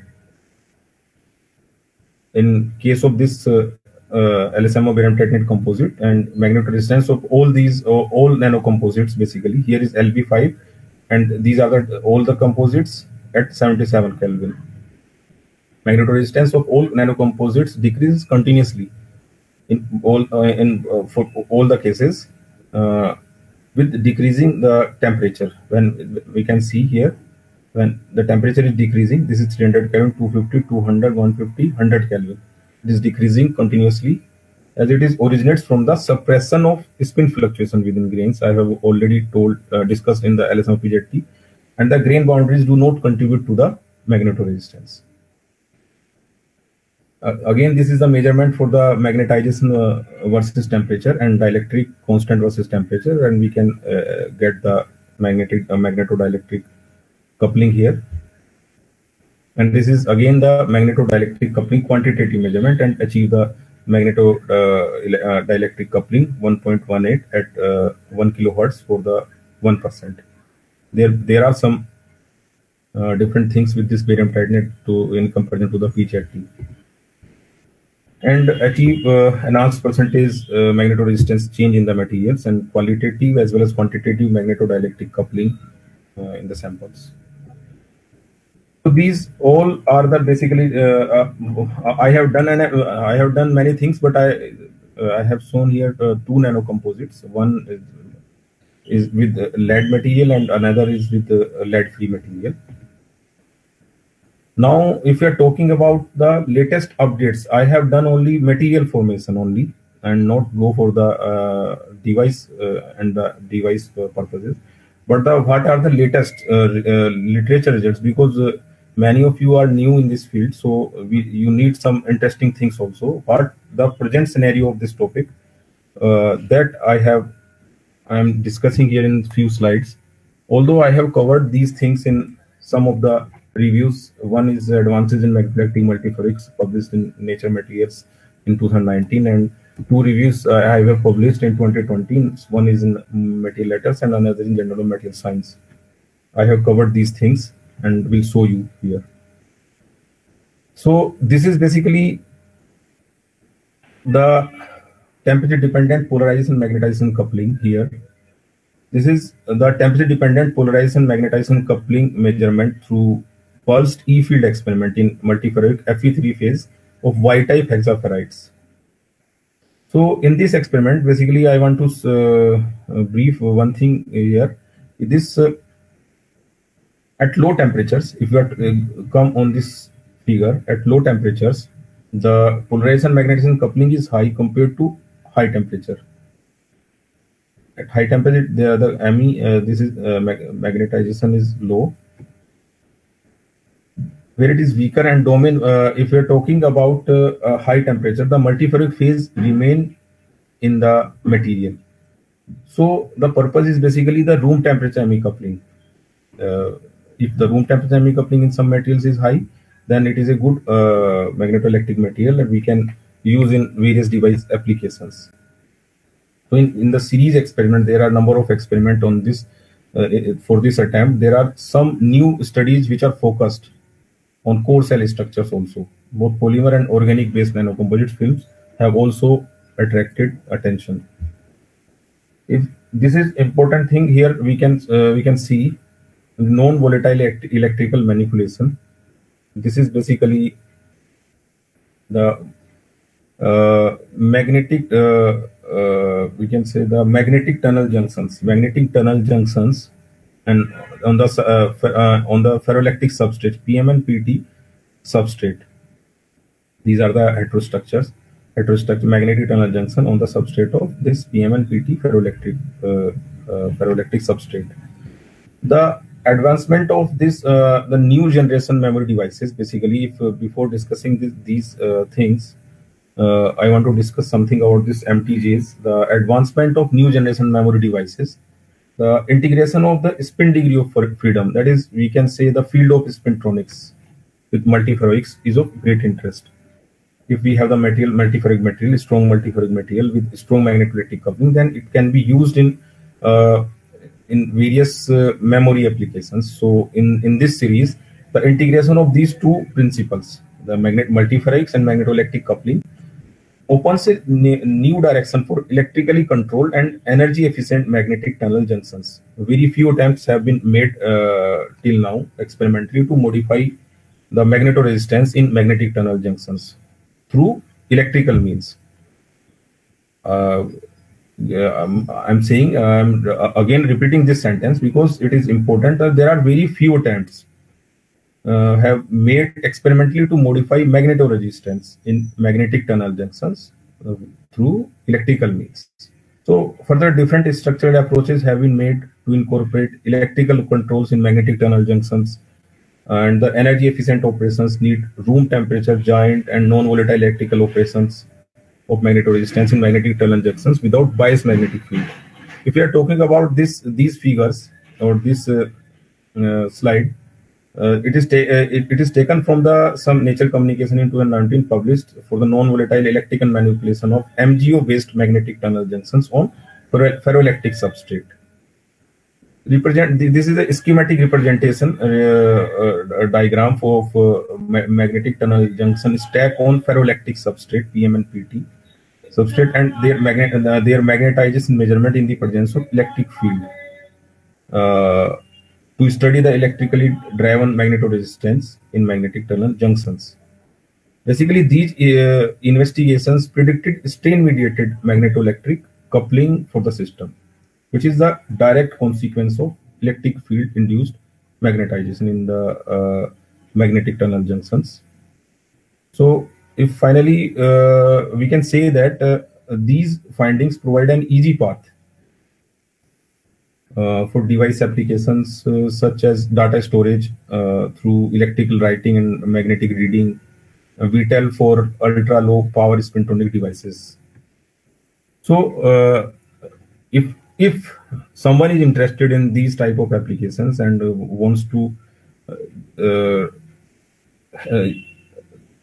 In case of this LSMO barium titanate composite, and magnetoresistance of all these all nanocomposites, basically here is LB5, and these are all the composites at 77 Kelvin. Magnetoresistance of all nanocomposites decreases continuously in all for all the cases with decreasing the temperature. When we can see here, when the temperature is decreasing, this is 300 Kelvin, 250, 200, 150, 100 Kelvin. It is decreasing continuously as it is originates from the suppression of spin fluctuation within grains. I have already discussed in the LSMO PGT, and the grain boundaries do not contribute to the magnetoresistance. Again, this is the measurement for the magnetization versus temperature and dielectric constant versus temperature, and we can get the magnetodielectric coupling here. And this is again the magnetodielectric coupling quantitative measurement, and achieve the magnetodielectric coupling 1.18 at 1 kilohertz for the 1%. There are some different things with this barium titanate in comparison to the PGT, and achieve enhanced percentage magnetoresistance change in the materials, and qualitative as well as quantitative magnetodielectric coupling in the samples. So these all are the basically I have done many things, but I have shown here 2 nanocomposites. One is with lead material and another is with lead-free material. Now, if you are talking about the latest updates, I have done only material formation only, and not go for the device and the device purposes. But what are the latest literature results? Because many of you are new in this field, so you need some interesting things also. What the present scenario of this topic that I am discussing here in few slides. Although I have covered these things in some of the reviews. One is Advances in Magnetic Multiferrics, published in Nature Materials in 2019, and 2 reviews I have published in 2020. One is in Material Letters and another in Journal of Material Science. I have covered these things and will show you here. So this is basically the temperature-dependent polarization magnetization coupling here. This is the temperature-dependent polarization magnetization coupling measurement through pulsed E-field experiment in multiferric Fe3 phase of Y-type hexaferrites. So in this experiment, basically, I want to brief one thing here. This at low temperatures, if you are come on this figure, at low temperatures, the polarization magnetization coupling is high compared to high temperature. At high temperature, the ME, this is magnetization is low. Where it is weaker and domain, if we are talking about high temperature, the multiferric phase remain in the material. So the purpose is basically the room temperature ME coupling. If the room temperature ME coupling in some materials is high, then it is a good magnetoelectric material that we can use in various device applications. So in the series experiment, there are a number of experiments on this. For this attempt, there are some new studies which are focused on core cell structures also. Both polymer and organic based nanocomposite films have also attracted attention. If this is important thing here, we can see non-volatile electrical manipulation. This is basically the magnetic, we can say the magnetic tunnel junctions, and on the ferroelectric substrate, PM and PT substrate. These are the heterostructures, magnetic tunnel junction on the substrate of this PM and PT ferroelectric substrate. The advancement of this, the new generation memory devices, basically, if before discussing these things, I want to discuss something about this MTJs, the advancement of new generation memory devices, the integration of the spin degree of freedom, that is, we can say the field of spintronics with multiferrics is of great interest. If we have the multiferric material, strong multiferric material with strong magnetoelectric coupling, then it can be used in various memory applications. So in this series, the integration of these two principles, the multiferrics and magnetoelectric coupling, opens a new direction for electrically controlled and energy efficient magnetic tunnel junctions. Very few attempts have been made till now experimentally to modify the magnetoresistance in magnetic tunnel junctions through electrical means. I'm saying, again repeating this sentence because it is important that there are very few attempts have made experimentally to modify magnetoresistance in magnetic tunnel junctions through electrical means. So further different structural approaches have been made to incorporate electrical controls in magnetic tunnel junctions, and the energy efficient operations need room temperature giant and non-volatile electrical operations of magnetoresistance in magnetic tunnel junctions without biased magnetic field. If we are talking about these figures or this slide, it is taken from some Nature Communication in 2019 published for the non-volatile electrical manipulation of MGO-based magnetic tunnel junctions on ferroelectric substrate. This is a schematic representation diagram of magnetic tunnel junction stack on ferroelectric substrate PM and PT substrate, and their magnetization measurement in the presence of electric field to study the electrically driven magnetoresistance in magnetic tunnel junctions. Basically, these investigations predicted strain-mediated magnetoelectric coupling for the system, which is the direct consequence of electric field-induced magnetization in the magnetic tunnel junctions. So, if finally we can say that these findings provide an easy path for device applications such as data storage through electrical writing and magnetic reading, VTEL for ultra-low power spintronic devices. So, if someone is interested in these type of applications and wants to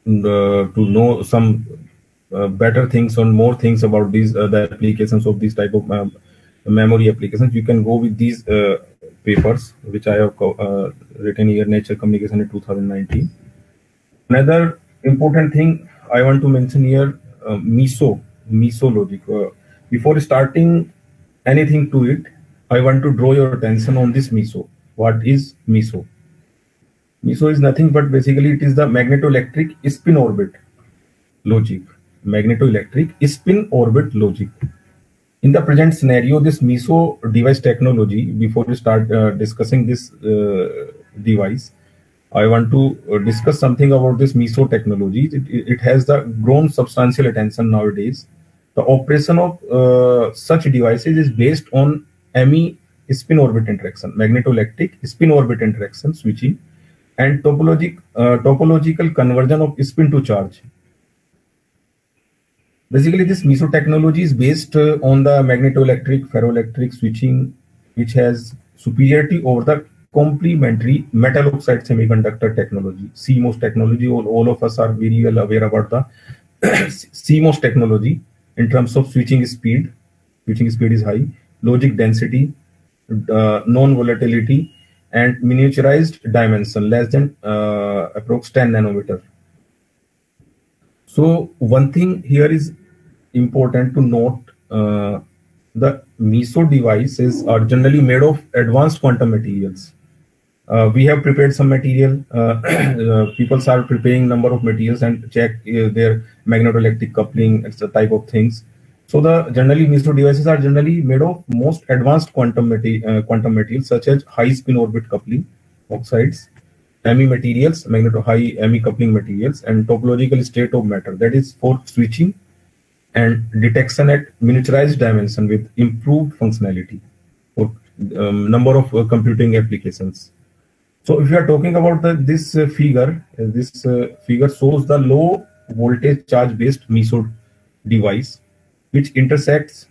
know some better things or more things about these the applications of these type of memory applications, you can go with these papers which I have written here, Nature Communication in 2019. Another important thing I want to mention here, MESO, meso logic. Before starting anything to it, I want to draw your attention on this meso. What is meso? Meso is nothing but basically it is the magnetoelectric spin orbit logic. Magnetoelectric spin orbit logic. In the present scenario, this meso device technology, before we start discussing this device, I want to discuss something about this meso technology. It has grown substantial attention nowadays. The operation of such devices is based on ME spin orbit interaction, magnetoelectric spin orbit interaction switching, and topological conversion of spin to charge. Basically, this meso technology is based on the magnetoelectric ferroelectric switching, which has superiority over the complementary metal oxide semiconductor technology, CMOS technology. All of us are very well aware about the CMOS technology in terms of switching speed. Switching speed is high, logic density, non-volatility, and miniaturized dimension less than approx 10 nanometer. So one thing here is important to note. The meso devices are generally made of advanced quantum materials. We have prepared some material. People are preparing number of materials and check their magnetoelectric coupling, it's a type of things. So the generally meso devices are generally made of most advanced quantum materials such as high spin orbit coupling oxides, ME materials, high ME coupling materials, and topological state of matter, that is for switching and detection at miniaturized dimension with improved functionality for number of computing applications. So if you are talking about this figure shows the low voltage charge based meso device which intersects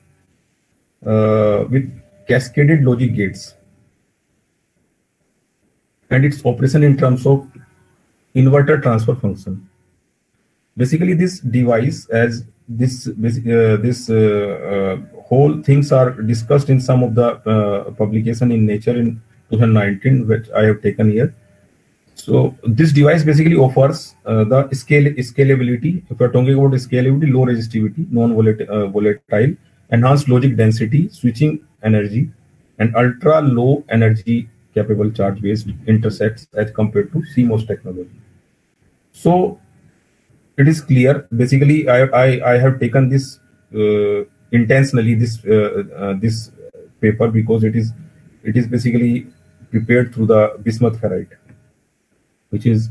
with cascaded logic gates and its operation in terms of inverter transfer function. Basically, this device, as whole things are discussed in some of the publication in Nature in 2019, which I have taken here. So this device basically offers the scalability. If we are talking about scalability, low resistivity, non-volatile, enhanced logic density, switching energy, and ultra low energy capable charge-based intersects as compared to CMOS technology. So it is clear. Basically, I have taken this intentionally this paper because it is basically prepared through the bismuth ferrite, which is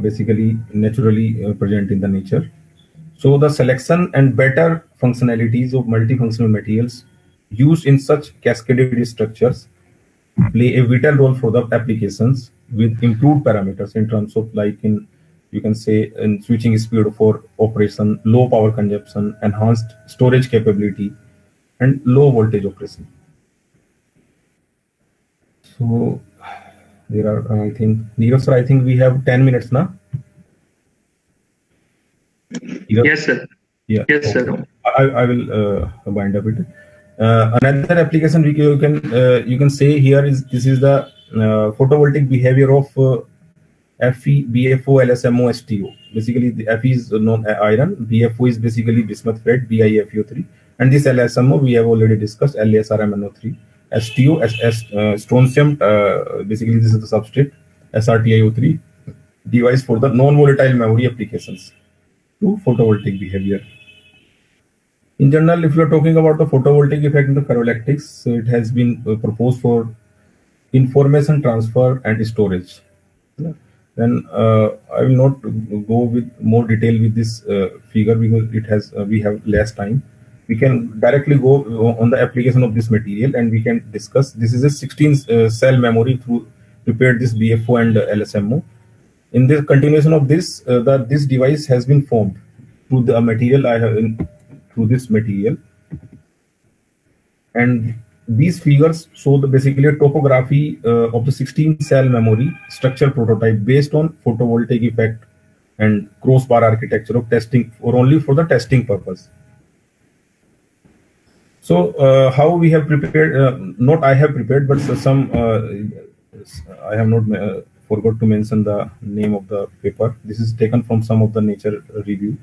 basically naturally present in the nature. So the selection and better functionalities of multifunctional materials used in such cascaded structures play a vital role for the applications with improved parameters in terms of you can say in switching speed for operation, low power consumption, enhanced storage capability, and low voltage operation. So there are, I think, Neerav sir, I think we have 10 minutes now. Yes, sir. Yeah. Yes, sir. I will wind up it. Another application you can say here is this is the photovoltaic behavior of Fe, BFO, LSMO, STO. Basically, the Fe is non-iron, BFO is basically bismuth ferrite, BiFeO3, and this LSMO we have already discussed, LaSrMnO3. STO, strontium, basically this is the substrate, SRTiO3 device for the non-volatile memory applications to photovoltaic behavior. In general, if you are talking about the photovoltaic effect in the ferroelectrics, it has been proposed for information transfer and storage. Yeah. Then I will not go with more detail with this figure because it has we have less time. We can directly go on the application of this material and we can discuss. This is a 16 cell memory through prepared this BFO and LSMO. In the continuation of this, this device has been formed through the material I have through this material, and these figures show basically a topography of the 16 cell memory structure prototype based on photovoltaic effect and crossbar architecture of testing or only for the testing purpose. So how we have prepared, not I have prepared, but some I have not forgot to mention the name of the paper. This is taken from some of the Nature review.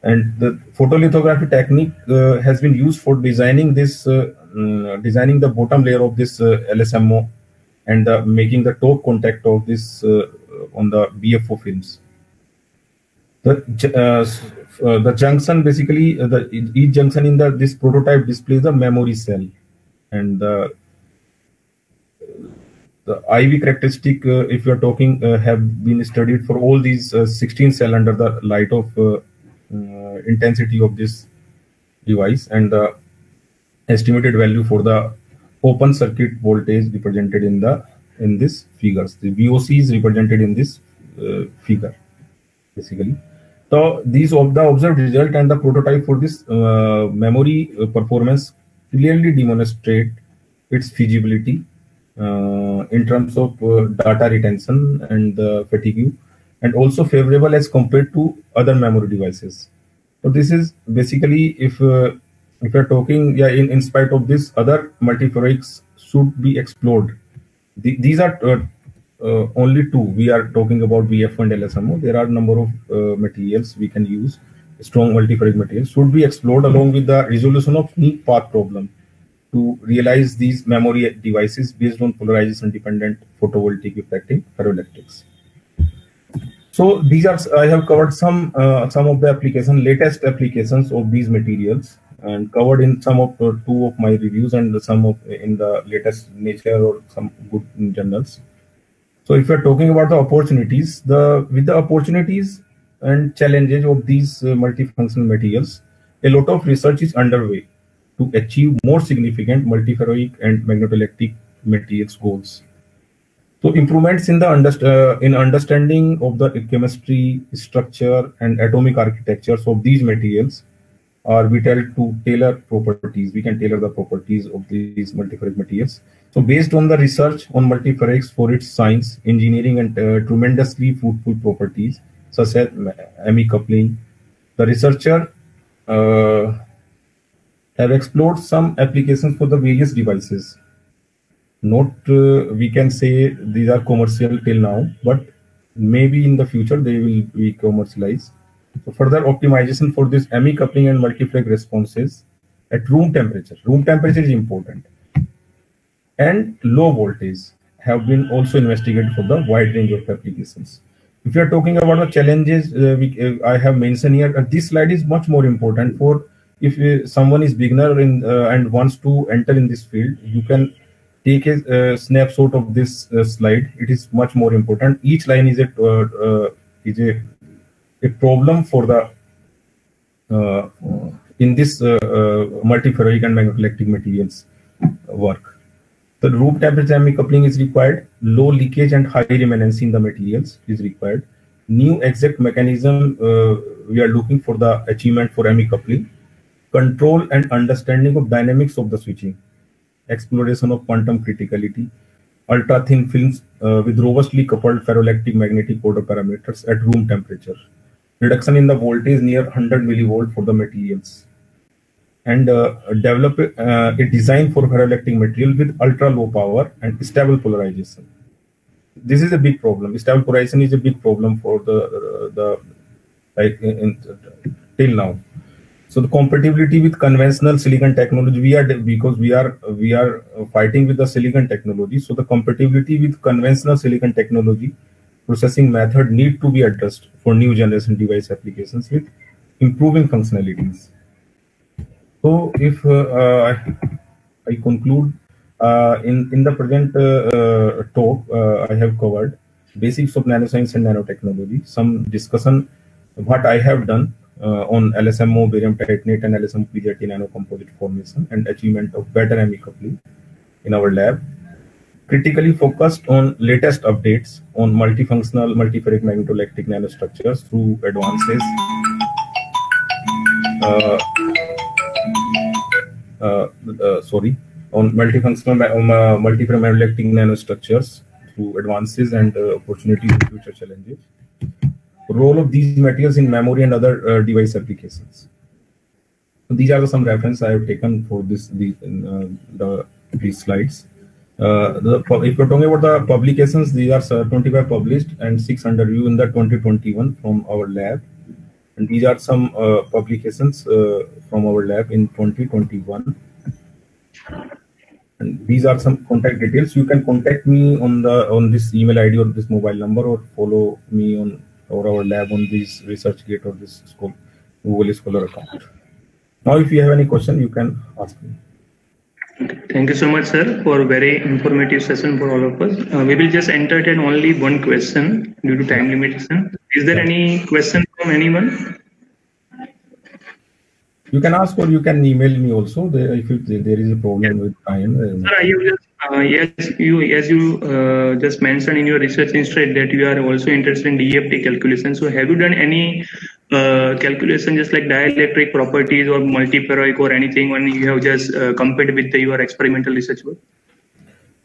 And the photolithography technique has been used for designing this, designing the bottom layer of this LSMO, and making the top contact of this on the BFO films. The junction, basically, each junction in this prototype displays the memory cell, and the IV characteristic, if you are talking, have been studied for all these 16 cell under the light of intensity of this device, and the estimated value for the open circuit voltage represented in this figures. The VOC is represented in this figure, basically. So these of the observed result and the prototype for this memory performance clearly demonstrate its feasibility in terms of data retention and fatigue, and also favorable as compared to other memory devices. So this is basically, if you're talking, yeah, in spite of this, other multiphorics should be explored. These are only two. We are talking about VFO and LSMO. There are a number of materials we can use. Strong multiphoric materials should be explored along with the resolution of unique path problem to realize these memory devices based on polarization dependent photovoltaic effective ferroelectrics. So these are, I have covered some of the latest applications of these materials, and covered in some of two of my reviews, and some of in the latest Nature or some good journals. So if you're talking about the opportunities, with the opportunities and challenges of these multifunctional materials, a lot of research is underway to achieve more significant multiferroic and magnetoelectric materials goals. So improvements in the understanding of the chemistry, structure, and atomic architectures of these materials are vital to tailor properties. We can tailor the properties of these multiferric materials. So based on the research on multiferrics for its science, engineering, and tremendously fruitful properties, such as ME coupling, the researcher have explored some applications for the various devices. Not we can say these are commercial till now, but maybe in the future they will be commercialized. So further optimization for this ME coupling and multiplex responses at room temperature. Room temperature is important, and low voltage have been also investigated for the wide range of applications. If you are talking about the challenges I have mentioned here, this slide is much more important for if someone is beginner in and wants to enter in this field. You can take a snapshot of this slide. It is much more important. Each line is a problem for the in this multiferroic and magnetoelectric materials work. The room temperature ME coupling is required. Low leakage and high remanency in the materials is required. New exact mechanism we are looking for the achievement for ME coupling. Control and understanding of dynamics of the switching. Exploration of quantum criticality. Ultra thin films with robustly coupled ferroelectric magnetic order parameters at room temperature. Reduction in the voltage near 100 millivolt for the materials. And develop a design for ferroelectric material with ultra low power and stable polarization. This is a big problem. Stable polarization is a big problem for till now. So the compatibility with conventional silicon technology, we are fighting with the silicon technology. So the compatibility with conventional silicon technology processing method need to be addressed for new generation device applications with improving functionalities. So if I conclude, in the present talk, I have covered basics of nanoscience and nanotechnology, some discussion what I have done on LSMO, barium titanate, and LSMO PZT nanocomposite formation and achievement of better ME coupling in our lab. Critically focused on latest updates on multifunctional multiferric magnetoelectric nanostructures through advances on multifunctional multiferric magnetoelectric nanostructures through advances and opportunities and future challenges. Role of these materials in memory and other device applications. So these are some references I have taken for these slides. If we're talking about the publications, these are 25 published and 6 under review in the 2021 from our lab. And these are some publications from our lab in 2021. And these are some contact details. You can contact me on this email ID or this mobile number, or follow me on or our lab on this ResearchGate or this Google Scholar account. Now, if you have any question, you can ask me. Thank you so much, sir, for a very informative session for all of us. We will just entertain only one question due to time limitation. Is there any question from anyone? You can ask, or you can email me also if there is a problem with time. Sir, as you just mentioned in your research insight that you are also interested in DFT calculation. So have you done any calculation just like dielectric properties or multiferroic or anything when you have just compared with your experimental research work?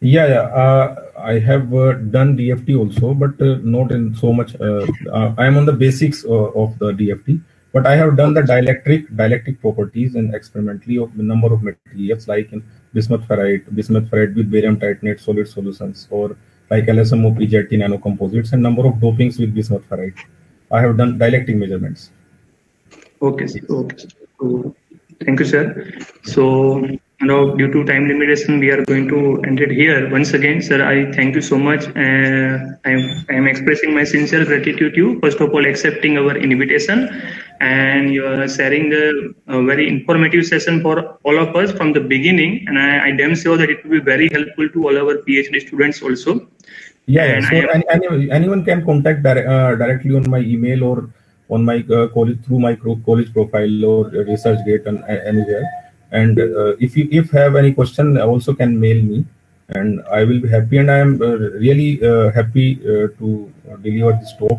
Yeah. I have done DFT also, but not in so much. I am on the basics of the DFT. But I have done the dielectric properties and experimentally of the number of materials like in bismuth ferrite with barium titanate solid solutions, or like LSMO PZT nanocomposites, and number of dopings with bismuth ferrite. I have done dielectric measurements. Okay. Thank you, sir. So now, due to time limitation, we are going to end it here. Once again, sir, I thank you so much. I am expressing my sincere gratitude to you, first of all, accepting our invitation, and you are sharing the very informative session for all of us from the beginning. And I damn sure that it will be very helpful to all our PhD students also. Yeah. So anyone can contact directly on my email or on my college through my college profile or ResearchGate and anywhere. And if you have any question, also can mail me, and I will be happy. And I am really happy to deliver this talk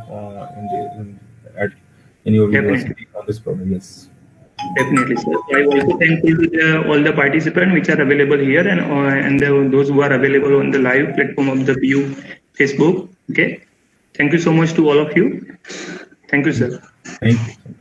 in your university on this problem. Yes. Definitely, sir. I also thankful to all the participants which are available here and those who are available on the live platform of the PU Facebook. Okay. Thank you so much to all of you. Thank you, sir. Thank you.